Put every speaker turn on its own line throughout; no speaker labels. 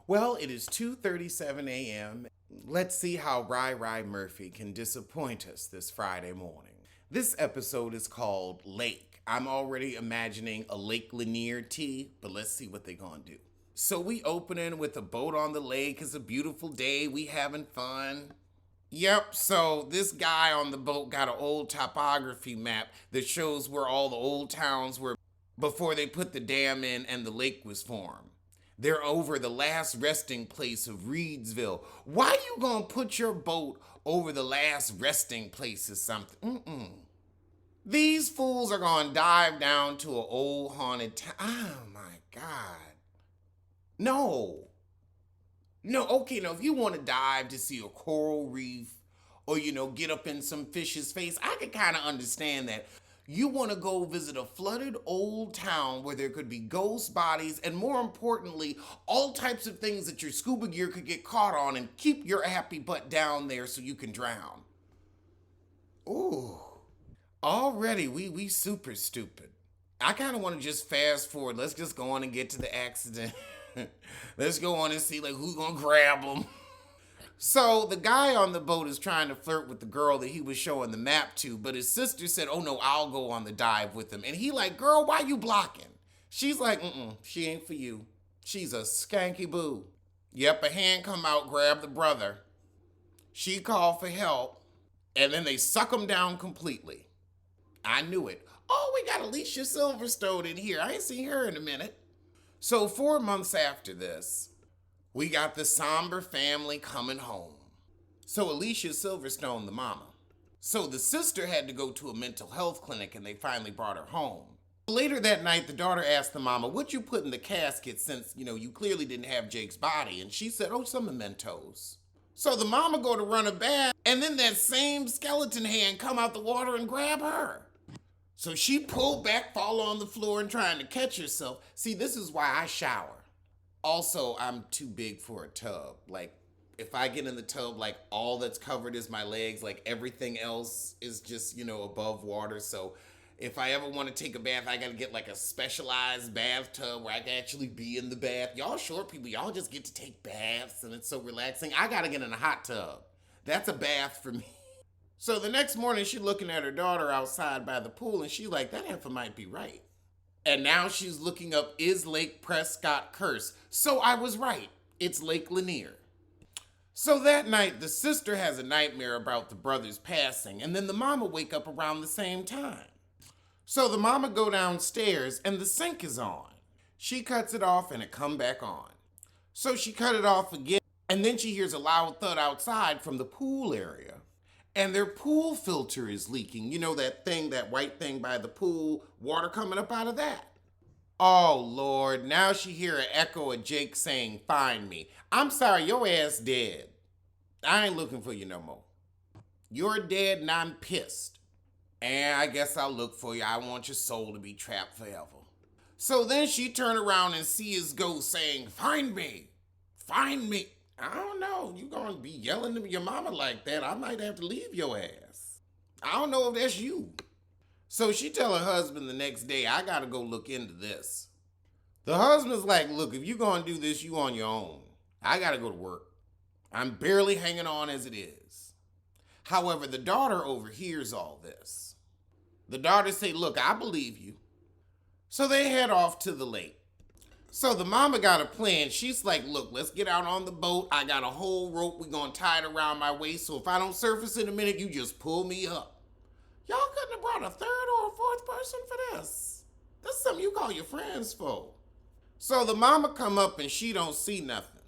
Well, it is 2:37 a.m. Let's see how Rai Murphy can disappoint us this Friday morning. This episode is called Lake. I'm already imagining a Lake Lanier tea, but let's see what they're gonna do. So we opening with a boat on the lake. It's a beautiful day. We having fun. Yep, so this guy on the boat got an old topography map that shows where all the old towns were before they put the dam in and the lake was formed. They're over the last resting place of Reedsville. Why you gonna put your boat over the last resting place or something? These fools are gonna dive down to an old haunted town. Oh my God. No. No, okay, now if you want to dive to see a coral reef or, get up in some fish's face, I could kind of understand that. You want to go visit a flooded old town where there could be ghost bodies and, more importantly, all types of things that your scuba gear could get caught on, and keep your happy butt down there so you can drown. Ooh. Already, we super stupid. I kind of want to just fast forward. Let's just go on and get to the accident. Let's go on and see who's gonna grab him. So the guy on the boat is trying to flirt with the girl that he was showing the map to, but his sister said, "Oh no, I'll go on the dive with him." And he like, "Girl, why you blocking?" She's like, she ain't for you. She's a skanky boo. Yep, a hand come out, grab the brother. She called for help, and then they suck him down completely. I knew it. Oh, we got Alicia Silverstone in here. I ain't seen her in a minute. So 4 months after this, we got the somber family coming home. So Alicia Silverstone, the mama. So the sister had to go to a mental health clinic and they finally brought her home. Later that night, the daughter asked the mama, "What you put in the casket since, you clearly didn't have Jake's body?" And she said, "Oh, some mementos." So the mama go to run a bath, and then that same skeleton hand come out the water and grab her. So she pulled back, fall on the floor, and trying to catch herself. See, this is why I shower. Also, I'm too big for a tub. If I get in the tub, all that's covered is my legs. Everything else is just, above water. So if I ever want to take a bath, I got to get a specialized bathtub where I can actually be in the bath. Y'all short people, y'all just get to take baths, and it's so relaxing. I got to get in a hot tub. That's a bath for me. So the next morning, she's looking at her daughter outside by the pool, and she's like, "That heifer might be right." And now she's looking up, is Lake Prescott cursed? So I was right. It's Lake Lanier. So that night, the sister has a nightmare about the brother's passing, and then the mama wake up around the same time. So the mama go downstairs, and the sink is on. She cuts it off, and it come back on. So she cut it off again, and then she hears a loud thud outside from the pool area. And their pool filter is leaking. You know that white thing by the pool, water coming up out of that. Oh, Lord, now she hear an echo of Jake saying, "Find me. I'm sorry, your ass dead. I ain't looking for you no more. You're dead and I'm pissed. And I guess I'll look for you. I want your soul to be trapped forever." So then she turn around and see his ghost saying, "Find me. Find me." I don't know. You gonna be yelling to your mama like that? I might have to leave your ass. I don't know if that's you. So she tell her husband the next day, "I gotta go look into this." The husband's like, "Look, if you gonna do this, you on your own. I gotta go to work. I'm barely hanging on as it is." However, the daughter overhears all this. The daughter say, "Look, I believe you." So they head off to the lake. So the mama got a plan. She's like, "Look, let's get out on the boat. I got a whole rope. We're going to tie it around my waist. So if I don't surface in a minute, you just pull me up." Y'all couldn't have brought a third or a fourth person for this. This is something you call your friends for. So the mama come up and she don't see nothing.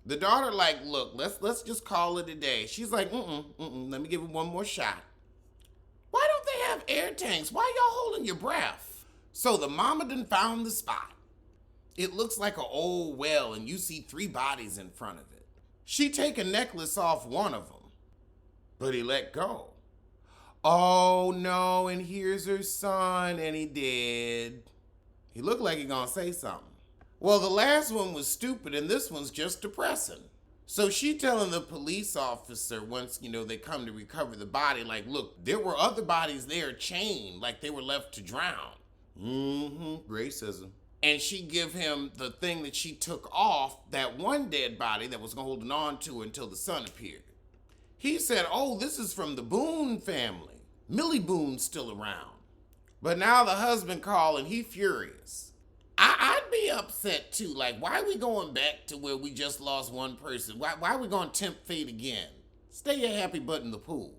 The daughter like, "Look, let's just call it a day." She's like, let me give it one more shot. Why don't they have air tanks? Why y'all holding your breath? So the mama done found the spot. It looks like an old well, and you see 3 bodies in front of it. She take a necklace off one of them, but he let go. Oh no, and here's her son, and he dead. He looked like he gonna say something. Well, the last one was stupid, and this one's just depressing. So she telling the police officer once, they come to recover the body, like, "Look, there were other bodies there chained, like they were left to drown." Racism. and she give him the thing that she took off that one dead body that was holding on to until the son appeared. He said, oh, this is from the Boone family. Millie Boone's still around. But now the husband called and he furious. I'd be upset too. Like, why are we going back to where we just lost one person? Why are we going to tempt fate again? Stay your happy butt in the pool.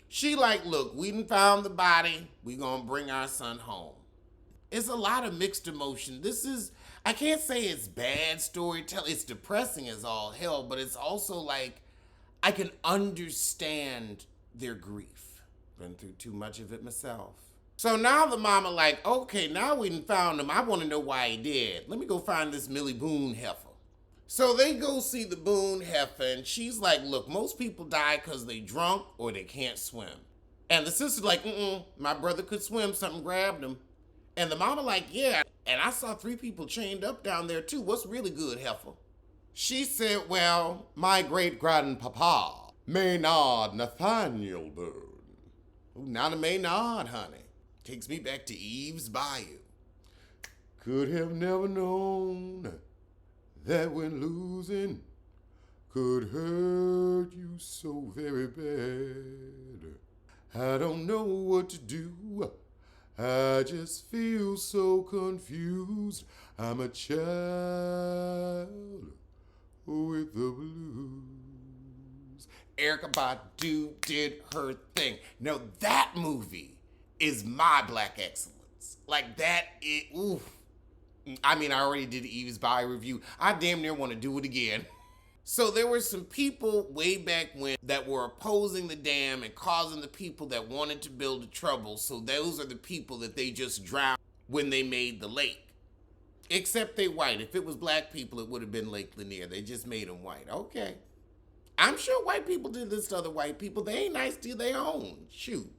She like, look, we done found the body. We going to bring our son home. It's a lot of mixed emotion. I can't say it's bad storytelling. It's depressing as all hell, but it's also like, I can understand their grief. Been through too much of it myself. So now the mama like, okay, now we done found him. I want to know why he did. Let me go find this Millie Boone heifer. So they go see the Boone heifer, and she's like, look, most people die because they drunk or they can't swim. And the sister's like, my brother could swim, something grabbed him. And the mama like, yeah, and I saw 3 people chained up down there too. What's really good, heifer? She said, well, my great-grandpapa, Maynard Nathaniel Boone. Ooh, not a Maynard, honey. Takes me back to Eve's Bayou. Could have never known that when losing could hurt you so very bad. I don't know what to do. I just feel so confused. I'm a child with the blues. Erykah Badu did her thing. Now that movie is my black excellence. Like that, oof. I mean, I already did Eve's Bayou review. I damn near want to do it again. So there were some people way back when that were opposing the dam and causing the people that wanted to build the trouble. So those are the people that they just drowned when they made the lake. Except they white. If it was black people, it would have been Lake Lanier. They just made them white. Okay. I'm sure white people did this to other white people. They ain't nice to their own. Shoot.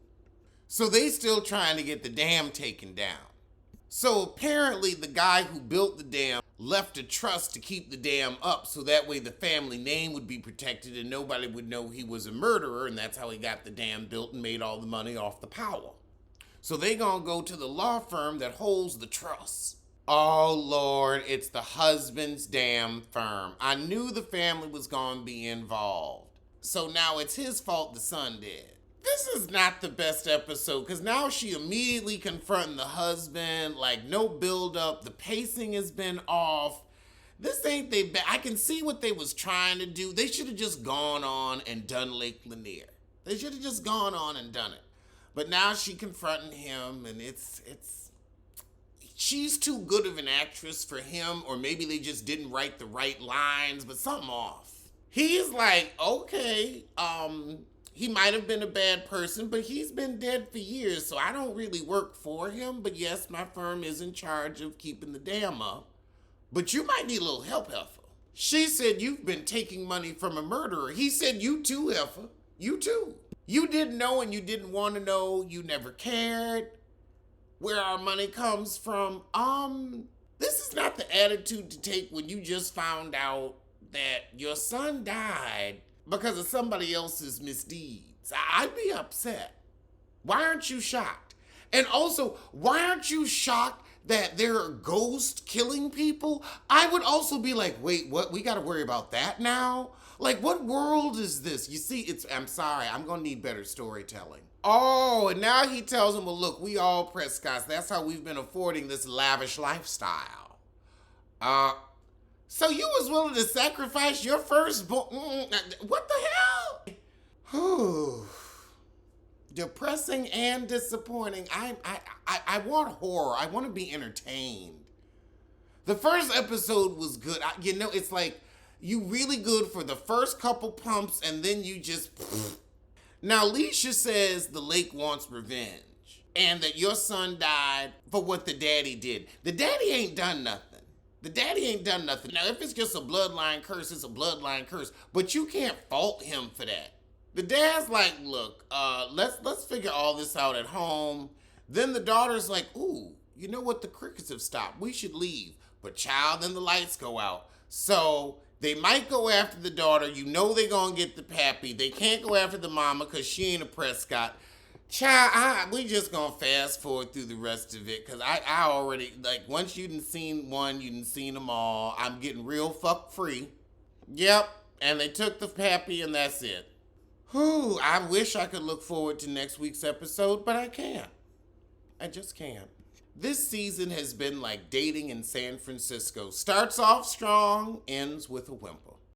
So they still trying to get the dam taken down. So apparently the guy who built the dam left a trust to keep the dam up so that way the family name would be protected and nobody would know he was a murderer, and that's how he got the dam built and made all the money off the power. So they gonna go to the law firm that holds the trust. Oh Lord, it's the husband's damn firm. I knew the family was gonna be involved. So now it's his fault the son did. This is not the best episode because now she immediately confronting the husband, like no build up, the pacing has been off. This ain't I can see what they was trying to do. They should have just gone on and done Lake Lanier. They should have just gone on and done it. But now she confronting him and she's too good of an actress for him, or maybe they just didn't write the right lines, but something off. He's like, okay, he might have been a bad person, but he's been dead for years, so I don't really work for him. But yes, my firm is in charge of keeping the dam up. But you might need a little help, heifer. She said, you've been taking money from a murderer. He said, you too, heifer. You too. You didn't know and you didn't want to know. You never cared where our money comes from. This is not the attitude to take when you just found out that your son died because of somebody else's misdeeds. I'd be upset. Why aren't you shocked? And also, why aren't you shocked that there are ghosts killing people? I would also be like, wait, what? We got to worry about that now? Like, what world is this? You see, I'm sorry, I'm going to need better storytelling. Oh, and now he tells him, well, look, we all Prescotts. That's how we've been affording this lavish lifestyle. So you was willing to sacrifice your firstborn? What the hell? Depressing and disappointing. I want horror. I want to be entertained. The first episode was good. It's like you really good for the first couple pumps and then you just... Now, Leisha says the lake wants revenge and that your son died for what the daddy did. The daddy ain't done nothing. The daddy ain't done nothing. Now, if it's just a bloodline curse, it's a bloodline curse. But you can't fault him for that. The dad's like, look, let's figure all this out at home. Then the daughter's like, ooh, you know what? The crickets have stopped. We should leave. But child, then the lights go out. So they might go after the daughter. You know they're going to get the pappy. They can't go after the mama because she ain't a Prescott. we just gonna fast forward through the rest of it because I already, like, once you done seen one, you done seen them all. I'm getting real fuck free. Yep, and they took the happy and that's it. Whew, I wish I could look forward to next week's episode, but I can't. I just can't. This season has been like dating in San Francisco. Starts off strong, ends with a whimper.